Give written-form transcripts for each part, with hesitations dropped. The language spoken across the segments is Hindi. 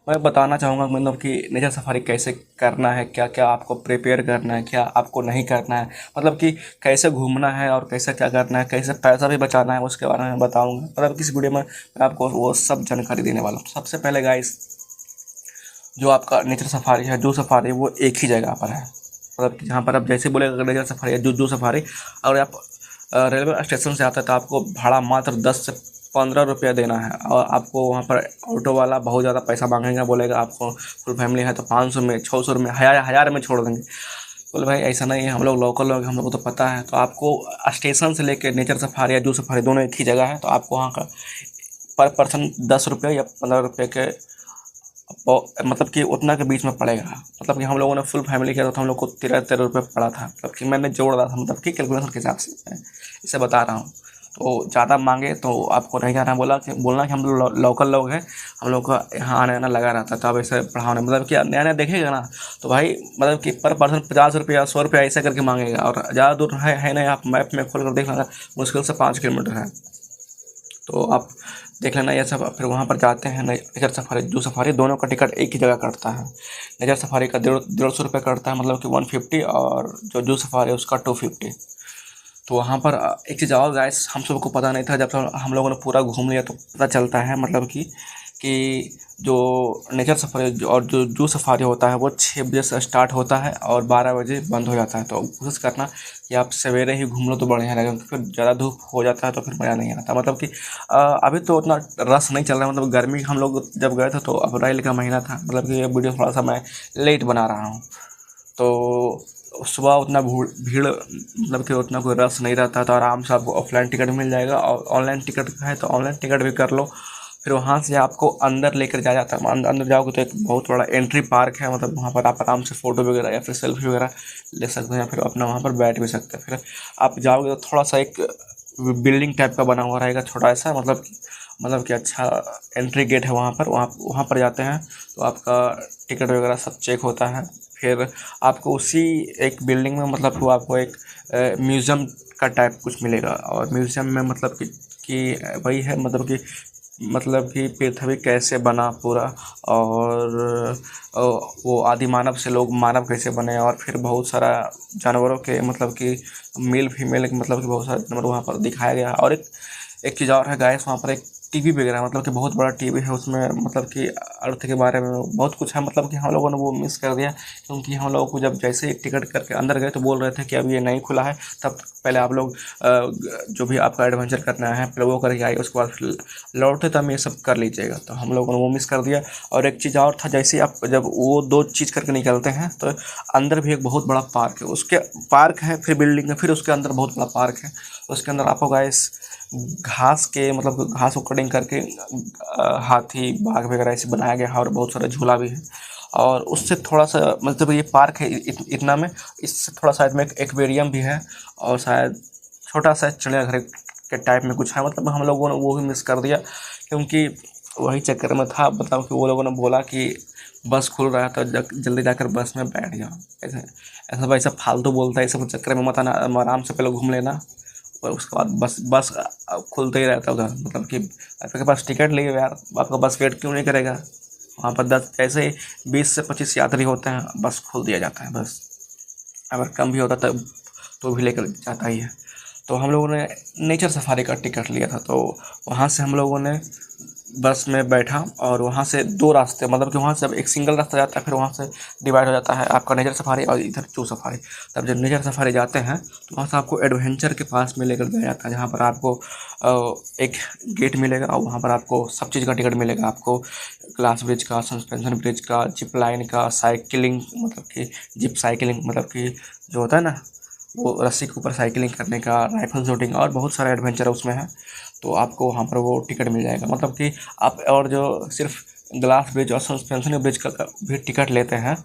मैं बताना चाहूँगा मतलब कि नेचर सफारी कैसे करना है, क्या क्या आपको प्रिपेयर करना है, क्या आपको नहीं करना है, मतलब कि कैसे घूमना है और कैसे क्या करना है, कैसे पैसा भी बचाना है, उसके बारे में बताऊँगा। मतलब इस वीडियो में मैं आपको वो सब जानकारी देने वाला हूँ। सबसे पहले गाइस, जो आपका नेचर सफारी है, जू सफारी, वो एक ही जगह पर है। मतलब कि जहाँ पर आप जैसे बोलेगा नेचर सफारी या जू सफारी, अगर आप रेलवे स्टेशन से आते हैं तो आपको भाड़ा मात्र 10 से 15 रुपया देना है। और आपको वहाँ पर ऑटो वाला बहुत ज़्यादा पैसा मांगेगा, बोलेगा आपको फुल फैमिली है तो 500 में, 600 में, हज़ार में छोड़ देंगे। बोले भाई ऐसा नहीं है, हम लोग लोकल लोग हैं, हम लोग को तो पता है। तो आपको स्टेशन से लेकर नेचर सफारी या जू सफारी दोनों एक ही जगह है। तो आपको वहाँ का पर पर्सन 10 रुपये या 15 रुपये के मतलब कि उतना के बीच में पड़ेगा। मतलब कि हम लोगों ने फुल फैमिली किया था तो हम लोग को 13-13 रुपये पड़ा था। मतलब कि मैंने जोड़ रहा था, मतलब कि कैलकुलेशन के हिसाब से मैं इसे बता रहा हूँ। तो ज़्यादा मांगे तो आपको नहीं जाना, बोलना कि हम लोग लोकल लोग हैं, हम लोग का यहाँ आना जाना लगा रहता है, तो अब ऐसे बढ़ाओ नहीं। मतलब कि नया नया देखेगा ना तो भाई मतलब कि पर पर्सन 50 रुपया 100 रुपया ऐसा करके मांगेगा। और ज़्यादा दूर है नहीं, आप मैप में खोल कर देख लेना, मुश्किल से 5 किलोमीटर है। तो आप देख लेना ये सब। फिर वहाँ पर जाते हैं। नेचर सफारी जू सफारी दोनों का टिकट एक ही जगह कटता है। नेचर सफारी का 150 रुपये कटता है, मतलब कि 150, और जो जू सफारी है उसका 250। तो वहाँ पर एक चीज़ और गाइस, हम सबको पता नहीं था, जब तक हम लोगों ने पूरा घूम लिया तो पता चलता है। मतलब कि जो नेचर सफारी और जो जू सफारी होता है वो 6 बजे से स्टार्ट होता है और 12 बजे बंद हो जाता है। तो कोशिश करना कि आप सवेरे ही घूम लो तो बढ़िया रहेगा, क्योंकि फिर ज़्यादा धूप हो जाता है तो फिर मज़ा नहीं आता। मतलब कि अभी तो उतना रश नहीं चल रहा है। मतलब गर्मी हम लोग जब गए थे तो अप्रैल का महीना था। मतलब कि ये वीडियो थोड़ा सा मैं लेट बना रहा हूँ। तो सुबह उतना भीड़ मतलब कि उतना कोई रश नहीं रहता, तो आराम से आपको ऑफलाइन टिकट मिल जाएगा। और ऑनलाइन टिकट है तो ऑनलाइन टिकट भी कर लो। फिर वहाँ से आपको अंदर लेकर जाया जाता है। अंदर जाओगे तो एक बहुत बड़ा एंट्री पार्क है। मतलब वहाँ पर आप आराम से फ़ोटो वगैरह या फिर सेल्फी वगैरह ले सकते हैं, या फिर अपना वहाँ पर बैठ भी सकते हैं। फिर आप जाओगे तो थोड़ा सा एक बिल्डिंग टाइप का बना हुआ रहेगा छोटा सा, मतलब कि अच्छा एंट्री गेट है वहाँ पर। वहाँ पर जाते हैं तो आपका टिकट वगैरह सब चेक होता है। फिर आपको उसी एक बिल्डिंग में मतलब वो आपको एक म्यूज़ियम का टाइप कुछ मिलेगा। और म्यूज़ियम में मतलब कि वही है, मतलब कि पृथ्वी कैसे बना पूरा, और वो आदि मानव से लोग मानव कैसे बने, और फिर बहुत सारा जानवरों के मतलब कि मेल फीमेल मतलब कि बहुत सारे जानवर वहाँ पर दिखाया गया है। और एक चीज़ और है गाइस, वहाँ पर एक टीवी वगैरह, मतलब कि बहुत बड़ा टीवी है उसमें। मतलब कि अर्थ के बारे में बहुत कुछ है। मतलब कि हम लोगों ने वो मिस कर दिया, क्योंकि हम लोगों को जब जैसे ही टिकट करके अंदर गए तो बोल रहे थे कि अब ये नहीं खुला है, तब पहले आप लोग जो भी आपका एडवेंचर करना है पहले वो करके आइए, उसके बाद फिर लौटते तब ये सब कर लीजिएगा। तो हम लोगों ने वो मिस कर दिया। और एक चीज़ और था, जैसे ही आप जब वो 2 चीज़ करके निकलते हैं तो अंदर भी एक बहुत बड़ा पार्क है। उसके पार्क है, फिर बिल्डिंग है, फिर उसके अंदर बहुत बड़ा पार्क है। उसके अंदर आपको गाइस घास के मतलब घास को कटिंग करके हाथी बाघ वगैरह ऐसे बनाया गया है, और बहुत सारा झूला भी है। और उससे थोड़ा सा मतलब ये पार्क है इतना में, इससे थोड़ा साइड में एक एक्वेरियम भी है, और शायद छोटा सा चिड़ियाघर के टाइप में कुछ है। मतलब हम लोगों ने वो भी मिस कर दिया, क्योंकि वही चक्कर में था। मतलब कि वो लोगों ने बोला कि बस खुल रहा है तो जल्दी जाकर बस में बैठ जाओ। ऐसे ऐसा वैसा फालतू बोलता है, सब चक्कर में मत आना, आराम से पहले घूम लेना। और उसके बाद बस खुलते ही रहता है उधर। मतलब कि आपके पास टिकट लिए यार, आपका बस वेट क्यों नहीं करेगा। वहाँ पर 10 ऐसे ही 20 से 25 यात्री होते हैं, बस खोल दिया जाता है। बस अगर कम भी होता तब तो भी लेकर जाता ही है। तो हम लोगों ने नेचर सफारी का टिकट लिया था। तो वहाँ से हम लोगों ने बस में बैठा, और वहाँ से 2 रास्ते, मतलब कि वहाँ से अब एक सिंगल रास्ता जाता है, फिर वहाँ से डिवाइड हो जाता है आपका नेचर सफारी और इधर जू सफारी। तब जब नेचर सफारी जाते हैं तो वहाँ से आपको एडवेंचर के पास में लेकर जाया जाता है, जहाँ पर आपको एक गेट मिलेगा, और वहाँ पर आपको सब चीज़ का टिकट मिलेगा। आपको ग्लास ब्रिज का, सस्पेंशन ब्रिज का, जिप लाइन का, साइकिलिंग मतलब कि जिप साइकिलिंग मतलब कि जो होता है ना वो रस्सी के ऊपर साइकिलिंग करने का, राइफल शूटिंग, और बहुत सारा एडवेंचर उसमें है। तो आपको वहाँ पर वो टिकट मिल जाएगा। मतलब कि आप और जो सिर्फ ग्लास ब्रिज और सस्पेंशन ब्रिज का भी टिकट लेते हैं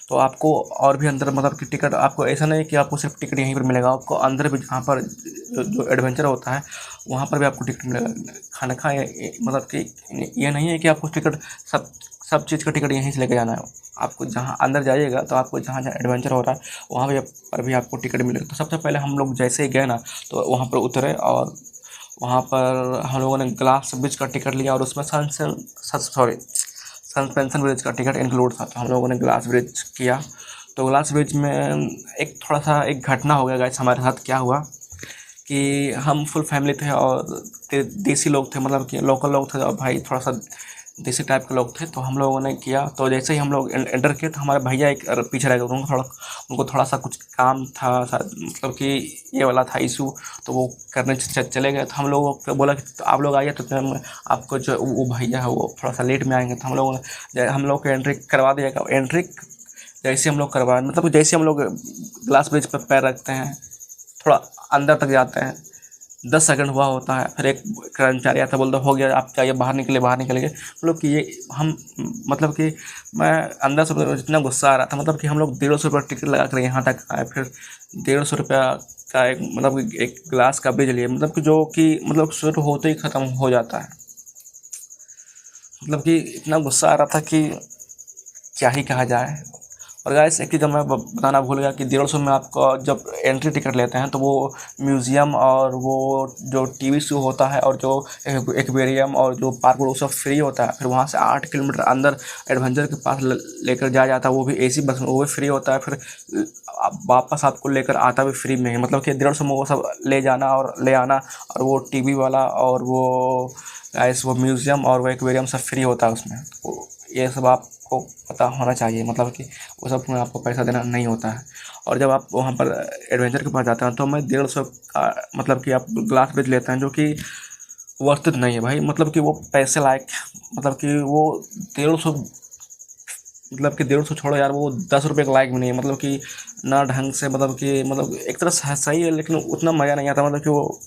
तो आपको और भी अंदर मतलब कि टिकट, आपको ऐसा नहीं है कि आपको सिर्फ टिकट यहीं पर मिलेगा, आपको अंदर भी जहाँ पर जो एडवेंचर होता है वहाँ पर भी आपको टिकट मिलेगा। खाना खाए मतलब कि ये नहीं है कि आपको टिकट सब सब चीज़ का टिकट यहीं से लेके जाना है। आपको जहाँ अंदर जाइएगा तो आपको जहाँ जहाँ एडवेंचर हो रहा है वहाँ पर भी आपको टिकट मिलेगा। तो सबसे पहले हम लोग जैसे ही गए ना तो वहाँ पर उतरे, और वहाँ पर हम लोगों ने ग्लास ब्रिज का टिकट लिया, और उसमें सस्पेंशन ब्रिज का टिकट इंक्लूड था, तो हम लोगों ने ग्लास ब्रिज किया। तो ग्लास ब्रिज में एक थोड़ा सा एक घटना हो गया गाइस हमारे साथ। क्या हुआ कि हम फुल फैमिली थे और देसी लोग थे, मतलब कि लोकल लोग थे, और भाई थोड़ा सा देसी टाइप के लोग थे। तो हम लोगों ने किया, तो जैसे ही हम लोग एंटर किए तो हमारे भैया एक पीछे रह गए। उनको थोड़ा सा कुछ काम था, मतलब कि ये वाला था इशू, तो वो करने चले गए। तो हम लोगों को बोला कि तो आप लोग आइए, तो आपको जो वो भैया है वो थोड़ा सा लेट में आएंगे। तो हम लोग को एंट्री करवा दिया गया। एंट्री जैसे हम लोग करवा, मतलब जैसे हम लोग ग्लास ब्रिज पर पैर रखते हैं, थोड़ा अंदर तक जाते हैं, 10 सेकंड हुआ होता है, फिर एक कर्मचारी आता बोलता हो गया आप चाहिए, बाहर निकले गए। मतलब कि ये हम, मतलब कि मैं अंदर से इतना गुस्सा आ रहा था, मतलब कि हम लोग 150 रुपये टिकट लगा कर यहाँ तक आए, फिर 150 रुपया का एक, मतलब कि एक ग्लास का ब्रिज लिए, मतलब कि जो कि मतलब शुरू होते ही ख़त्म हो जाता है। मतलब कि इतना गुस्सा आ रहा था कि क्या ही कहा जाए। और गाइस एक चीज़ मैं बताना भूल गया कि 150 में आपको जब एंट्री टिकट लेते हैं तो वो म्यूज़ियम और वो जो टीवी शो होता है और जो एक्वेरियम और जो पार्क वो सब फ्री होता है। फिर वहाँ से 8 किलोमीटर अंदर एडवेंचर के पास लेकर जाया जाता है, वो भी एसी बस में, वो भी फ्री होता है। फिर वापस आपको लेकर आता भी फ्री में है, मतलब कि 150 में वो सब ले जाना और ले आना, और वो टीवी वाला और वो गाइस वो म्यूज़ियम और वो एक्वेरियम सब फ्री होता है उसमें। ये सब आपको पता होना चाहिए, मतलब कि वो सब में आपको पैसा देना नहीं होता है। और जब आप वहाँ पर एडवेंचर के पास जाते हैं तो मैं 150 का, मतलब कि आप ग्लास ब्रिज लेते हैं जो कि वर्थ इट नहीं है भाई। मतलब कि वो पैसे लायक, मतलब कि वो 150, मतलब कि 150 छोड़ो यार, वो 10 रुपये के लायक भी नहीं है। मतलब कि ना ढंग से, मतलब कि मतलब एक तरह से सही है लेकिन उतना मज़ा नहीं आता। मतलब कि वो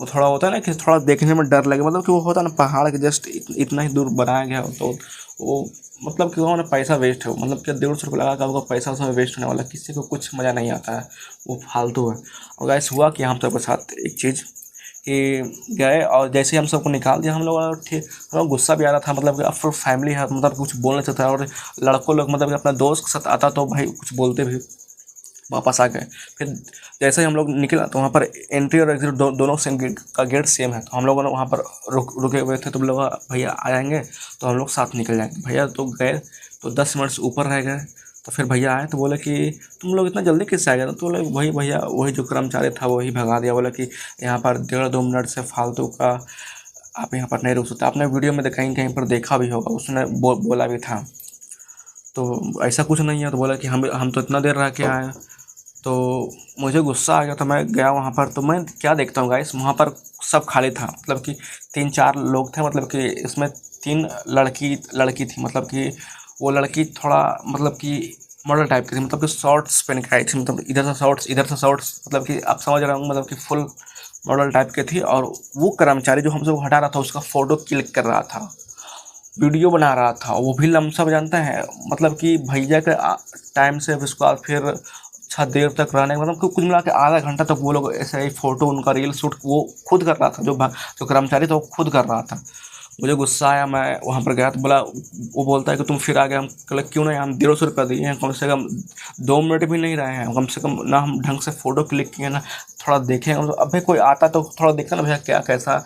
थोड़ा होता है ना कि थोड़ा देखने में डर लगे, मतलब कि वो होता है ना पहाड़ के जस्ट इतना ही दूर बनाया गया हो, तो वो मतलब कि उन्होंने पैसा वेस्ट है। मतलब कि 150 रुपये लगा कर आपका पैसा उसमें वेस्ट होने वाला, किसी को कुछ मज़ा नहीं आता है, वो फालतू है। और गैस हुआ कि हम सबके साथ एक चीज़ कि गए और जैसे ही हम सबको निकाल दिया, हम लोग ठीक, हम लोग गुस्सा भी आ रहा था, मतलब कि अब फुल फैमिली है, मतलब कुछ बोल नहीं सकता। और लड़कों लोग, मतलब कि अपना दोस्त के साथ आता तो भाई कुछ बोलते भी, वापस आ गए। फिर जैसे ही हम लोग निकला तो वहाँ पर एंट्री और एग्जिट दोनों सेम का गेट सेम है। तो हम लोगों ने वहाँ पर रुके हुए थे, तो लोग भैया आ जाएंगे तो हम लोग साथ निकल जाएंगे। भैया तो गए तो 10 मिनट से ऊपर रह गए। तो फिर भैया आए तो बोले कि तुम लोग इतना जल्दी किससे आ गए? तो बोले वही भैया, वही जो कर्मचारी था वही भगा दिया, बोला कि यहाँ पर 1.5-2 मिनट से फालतू का आप यहाँ पर नहीं रुक सकते। आपने वीडियो में कहीं कहीं पर देखा भी होगा, उसने बोला भी था। तो ऐसा कुछ नहीं है। तो बोला कि हम तो इतना देर रह के आए। तो मुझे गुस्सा आ गया, तो मैं गया वहाँ पर। तो मैं क्या देखता हूँ गाइस, वहाँ पर सब खाली था, मतलब कि 3-4 लोग थे, मतलब कि इसमें 3 लड़की थी। मतलब कि वो लड़की थोड़ा, मतलब कि मॉडल टाइप की थी, मतलब कि शॉर्ट्स पहन के आई थी, मतलब इधर से शॉर्ट्स इधर से शॉर्ट्स, मतलब कि आप समझ रहे होंगे, मतलब कि फुल मॉडल टाइप की थी। और वो कर्मचारी जो हम सबको हटा रहा था उसका फ़ोटो क्लिक कर रहा था, वीडियो बना रहा था, वो भी लमसम जानते हैं, मतलब कि भैया के टाइम से उसके बाद फिर अच्छा देर तक रहने, मतलब कुल मिला के आधा घंटा तक वो लोग ऐसे ही फ़ोटो उनका रील शूट वो खुद कर रहा था। जो कर्मचारी था वो खुद कर रहा था। मुझे गुस्सा आया, मैं वहाँ पर गया तो बोला, वो बोलता है कि तुम फिर आ गए। हम कल क्यों नहीं, हम 150 रुपये दिए हैं, कम से कम 2 मिनट भी नहीं रहे हैं, कम से कम ना हम ढंग से फ़ोटो क्लिक किए ना थोड़ा देखें। अब भाई कोई आता तो थोड़ा देखता ना भैया क्या कैसा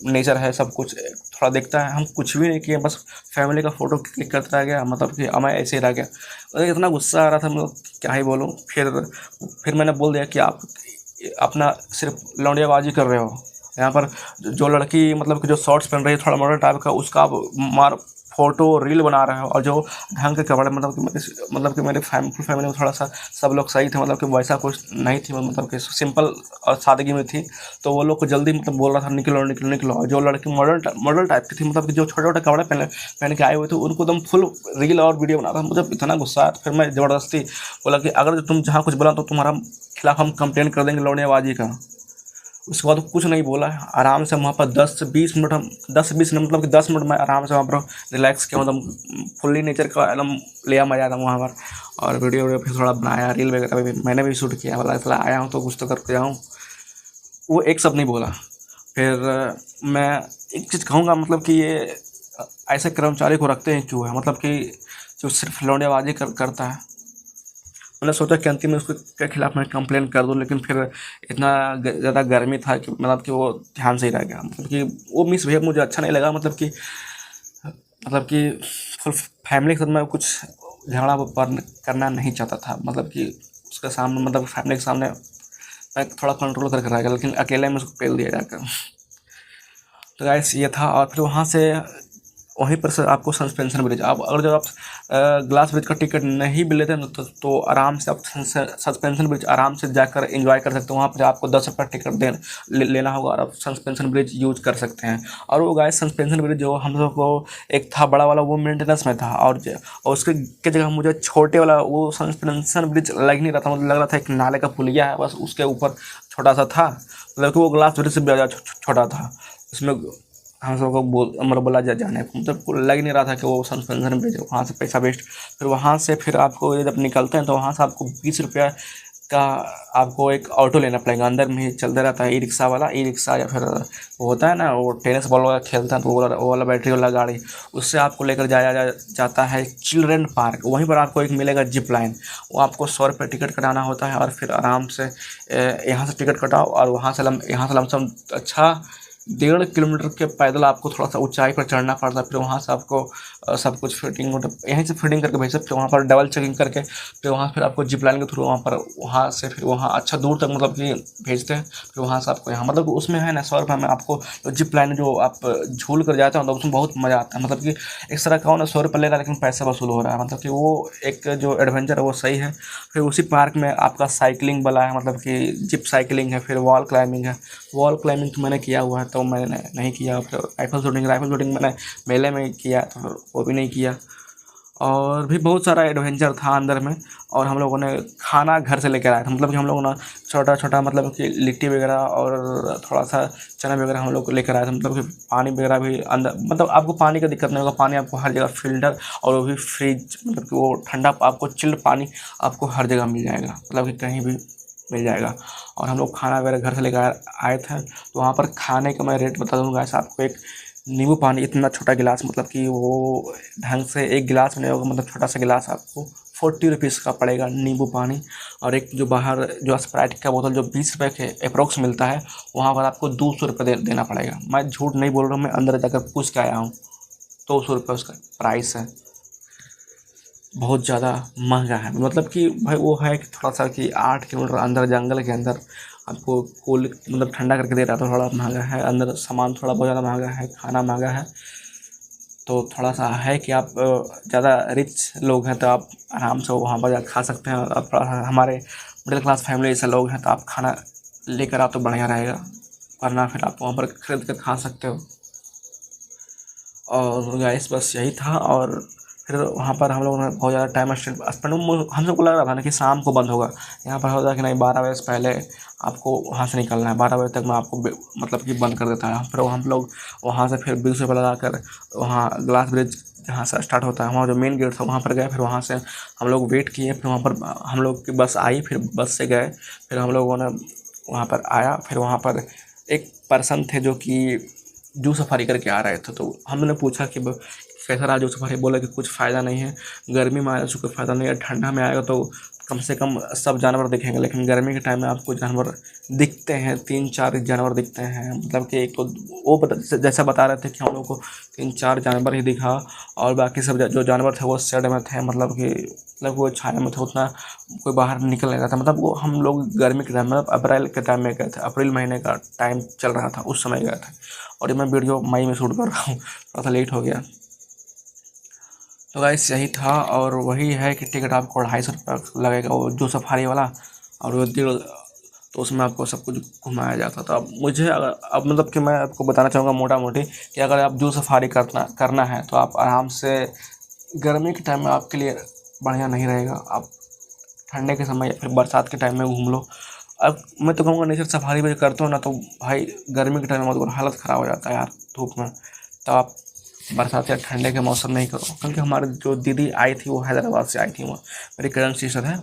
नेचर है, सब कुछ थोड़ा देखता है। हम कुछ भी नहीं किए, बस फैमिली का फ़ोटो क्लिक करता रह गया, मतलब कि मैं ऐसे ही रह गया। मुझे इतना गुस्सा आ रहा था, मतलब क्या ही बोलूँ। फिर मैंने बोल दिया कि आप अपना सिर्फ लौंडियाबाजी कर रहे हो यहाँ पर। जो लड़की, मतलब कि जो शॉर्ट्स पहन रही है थोड़ा मॉडल टाइप का, उसका आप मार फोटो रील बना रहे हो। और जो ढंग के कपड़े, मतलब कि मेरे फैमिली में थोड़ा सा सब लोग सही थे, मतलब कि वैसा कुछ नहीं थी, मतलब कि सिंपल और सादगी में थी। तो वो लोग को जल्दी मतलब बोल रहा था निकलो निकलो निकलो। और जो लड़की मॉडल टाइप की थी, मतलब कि जो छोटे छोटे कपड़े पहन के आए हुए थे, उनको एकदम फुल रील और वीडियो बना रहा था। मुझे इतना गुस्सा आया, तो फिर मैं ज़बरदस्ती बोला कि अगर तुम जहाँ कुछ बोला तो तुम्हारा खिलाफ हम कंप्लेन कर देंगे लौंडियाबाजी का। उसके बाद कुछ नहीं बोला, आराम से वहाँ पर 10 से 20 मिनट हम 10 से 20 मिनट, मतलब कि 10 मिनट में आराम से वहाँ पर रिलैक्स किया, मतलब फुल्ली नेचर का एकदम लिया मजा था वहाँ पर। और वीडियो फिर थोड़ा बनाया, रील वगैरह भी मैंने भी शूट किया, बोला इसलिए आया हूँ तो कुछ तो करके जाऊँ। वो एक शब्द नहीं बोला। फिर मैं एक चीज़ कहूँगा, मतलब कि ये ऐसे कर्मचारी को रखते हैं क्यों है, मतलब कि जो सिर्फ लौंडेबाजी करता है। मैंने सोचा कि अंतिम में उसके के खिलाफ मैं कंप्लेन कर दूं, लेकिन फिर इतना ज़्यादा गर्मी था कि मतलब कि वो ध्यान से ही रह गया। मतलब कि वो मिसबिहेव मुझे अच्छा नहीं लगा, मतलब कि फुल फैमिली के साथ मैं कुछ झगड़ा करना नहीं चाहता था, मतलब कि उसके सामने, मतलब फैमिली के सामने मैं थोड़ा कंट्रोल करके रह गया, लेकिन अकेले में उसको पेल दिया जाकर। तो गाइस ये था। और फिर वहाँ से वहीं पर से आपको सस्पेंशन ब्रिज, आप अगर जब आप ग्लास ब्रिज का टिकट नहीं भी लेते हैं तो आराम से आप सस्पेंशन ब्रिज आराम से जाकर एंजॉय कर सकते हो। वहाँ पर आपको 10 रुपये टिकट लेना होगा और आप सस्पेंशन ब्रिज यूज कर सकते हैं। और वो गाइस सस्पेंशन ब्रिज जो हम लोग को एक था बड़ा वाला, वो मेंटेनेंस में था, और उसके के जगह मुझे छोटे वाला वो सस्पेंशन ब्रिज लग नहीं रहा था, मतलब लग रहा था एक नाले का पुलिया है बस, उसके ऊपर छोटा सा था, मतलब कि वो ग्लास ब्रिज से भी ज़्यादा छोटा था। उसमें हम सबको मतलब बोला जाने को, मतलब लग नहीं रहा था कि वो सस्पेंशन ब्रिज है। वहाँ से पैसा वेस्ट। फिर वहाँ से फिर आपको जब निकलते हैं तो वहाँ से आपको 20 रुपया का आपको एक ऑटो लेना पड़ेगा। अंदर में ही चलता रहता है ई रिक्शा वाला, ई रिक्शा, या फिर वो होता है ना वो टेनिस बॉल वाला खेलता है तो वो वाला बैटरी वाला गाड़ी, उससे आपको लेकर जाया जाता है चिल्ड्रेन पार्क। वहीं पर आपको एक मिलेगा जिप लाइन, वो आपको 100 रुपये टिकट कटाना होता है। और फिर आराम से यहाँ से टिकट कटाओ और वहाँ से यहाँ से लमसम अच्छा 1.5 किलोमीटर के पैदल आपको थोड़ा सा ऊंचाई पर चढ़ना पड़ता है। फिर वहाँ से आपको सब कुछ फिटिंग यहीं से फिटिंग करके भेज सकते हो, वहाँ पर डबल चेकिंग करके फिर वहाँ फिर आपको जिप लाइन के थ्रू वहाँ से फिर वहाँ अच्छा दूर तक मतलब कि भेजते हैं। फिर वहाँ से आपको यहाँ मतलब उसमें है ना 100 रुपये में आपको जिप लाइन जो आप झूल कर जाते हो तो उसमें बहुत मज़ा आता है। मतलब कि एक तरह का 100 रुपये ले रहा है लेकिन पैसा वसूल हो रहा है, मतलब कि वो एक जो एडवेंचर है वो सही है। फिर उसी पार्क में आपका साइकिलिंग वाला है, मतलब कि जिप साइकिलिंग है, फिर वॉल क्लाइंबिंग है। वॉल क्लाइंबिंग तो मैंने किया हुआ है तो मैंने नहीं किया। फिर राइफल शूटिंग मैंने मेले में किया तो वो भी नहीं किया। और भी बहुत सारा एडवेंचर था अंदर में। और हम लोगों ने खाना घर से लेकर आया था, मतलब कि हम लोगों ने छोटा छोटा मतलब कि लिट्टी वगैरह और थोड़ा सा चना वगैरह हम लोग लेकर आए थे। मतलब कि पानी वगैरह भी अंदर, मतलब आपको पानी का दिक्कत नहीं होगा, पानी आपको हर जगह फिल्टर और वो भी फ्रिज, मतलब कि वो ठंडा आपको चिल्ड पानी आपको हर जगह मिल जाएगा, मतलब कि कहीं भी मिल जाएगा। और हम लोग खाना वगैरह घर से लेकर आए थे। तो वहाँ पर खाने का मैं रेट बता दूँगा। ऐसा आपको एक नींबू पानी इतना छोटा गिलास, मतलब कि वो ढंग से एक गिलास में नहीं होगा, मतलब छोटा सा गिलास आपको 40 रुपीज़ का पड़ेगा नींबू पानी। और एक जो बाहर जो स्प्राइट का बोतल जो 20 रुपये के अप्रोक्स मिलता है, वहाँ पर आपको 200 रुपये देना पड़ेगा। मैं झूठ नहीं बोल रहा हूँ, मैं अंदर जाकर पूछ के आया हूँ। 200 रुपये उसका प्राइस है, बहुत ज़्यादा महंगा है। मतलब कि भाई वो है कि थोड़ा सा कि 8 किलोमीटर अंदर जंगल के अंदर आपको कूल मतलब ठंडा करके दे रहा है तो थोड़ा महंगा है। अंदर सामान थोड़ा बहुत ज़्यादा महंगा है, खाना महंगा है। तो थोड़ा सा है कि आप ज़्यादा रिच लोग हैं तो आप आराम से वहाँ पर जा खा सकते हैं। और थोड़ा सा हमारे मिडिल क्लास फैमिली जैसे लोग हैं तो आप खाना लेकर आओ तो बढ़िया रहेगा, वरना फिर आप वहाँ पर खरीद कर खा सकते हो। और गाइस बस यही था। और फिर वहाँ पर हम लोगों ने बहुत ज़्यादा टाइम स्पेंड हम सबको लग रहा था ना कि शाम को बंद होगा। यहाँ पर होता है कि नहीं, 12 बजे से पहले आपको वहाँ से निकलना है, 12 बजे तक मैं आपको मतलब कि बंद कर देता है। फिर हम लोग वहाँ से फिर 20 रुपये लगा कर वहाँ ग्लास ब्रिज जहाँ से स्टार्ट होता है वहाँ जो मेन गेट था वहाँ पर गए। फिर वहाँ से हम लोग वेट किए, फिर वहाँ पर हम लोग की बस आई, फिर बस से गए। फिर हम लोगों ने वहाँ पर आया, फिर वहाँ पर एक पर्सन थे जो कि जू सफारी करके आ रहे थे। तो हमने पूछा कि कैसा रहा जू सफारी, बोला कि कुछ फ़ायदा नहीं है, गर्मी में आया तो कोई फ़ायदा नहीं है, ठंडा में आएगा तो कम से कम सब जानवर दिखेंगे। लेकिन गर्मी के टाइम में आपको जानवर दिखते हैं, 3-4 जानवर दिखते हैं। मतलब कि एक तो वो जैसा बता रहे थे कि हम लोग को 3-4 जानवर ही दिखा और बाकी सब जो जानवर थे वो शेड में थे, मतलब कि वो छाया में थे, उतना कोई बाहर निकल नहीं रहा था। मतलब वो हम लोग गर्मी के टाइम मतलब अप्रैल के टाइम में गए थे, अप्रैल महीने का टाइम चल रहा था उस समय गए थे। और ये मैं वीडियो मई में शूट कर रहा हूँ, थोड़ा सा लेट हो गया। तो गाइस यही था। और वही है कि टिकट आपको 250 रुपये लगेगा वो जो सफारी वाला। और वो तो उसमें आपको सब कुछ घुमाया जाता था। अब मुझे अब मतलब कि मैं आपको बताना चाहूँगा मोटा मोटी कि अगर आप जू सफारी करना है तो आप आराम से गर्मी के टाइम में आपके लिए बढ़िया नहीं रहेगा। आप ठंडे के समय या फिर बरसात के टाइम में घूम लो। अब मैं तो कहूँगा नेचर सफारी भी करते हो ना तो भाई गर्मी के टाइम में मतलब हालत ख़राब हो जाता है यार धूप में। तो आप बरसात या ठंडे के मौसम में ही करो। क्योंकि हमारी जो दीदी आई थी वो हैदराबाद से आई थी, वो मेरी कज़न सिस्टर है।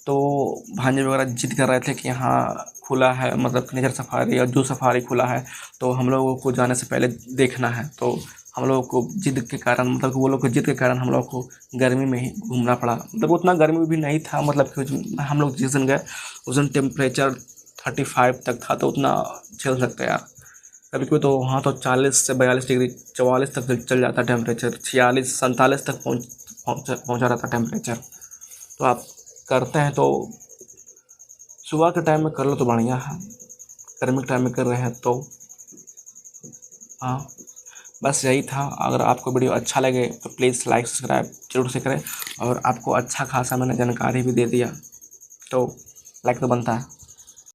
तो भांजे वगैरह जिद कर रहे थे कि यहाँ खुला है, मतलब नेचर सफारी और जू सफारी खुला है तो हम लोगों को जाने से पहले देखना है। तो हम लोगों को जिद के कारण, मतलब वो लोग को जिद के कारण हम लोग को गर्मी में ही घूमना पड़ा। मतलब उतना गर्मी भी नहीं था, मतलब कि हम लोग जिस दिन गए उस दिन टेम्परेचर 35 तक था, तो उतना झेल सकते यार। कभी कभी तो वहाँ तो 40 से 42 डिग्री 44 तक चल जाता है टेम्परेचर, 46 47 तक पहुँचा रहता है टेम्परेचर। तो आप करते हैं तो सुबह के टाइम में कर लो तो बढ़िया है, गर्मी के टाइम में कर रहे हैं तो हाँ। बस यही था। अगर आपको वीडियो अच्छा लगे तो प्लीज़ लाइक सब्सक्राइब जरूर से करें, और आपको अच्छा खासा मैंने जानकारी भी दे दिया तो लाइक तो बनता है।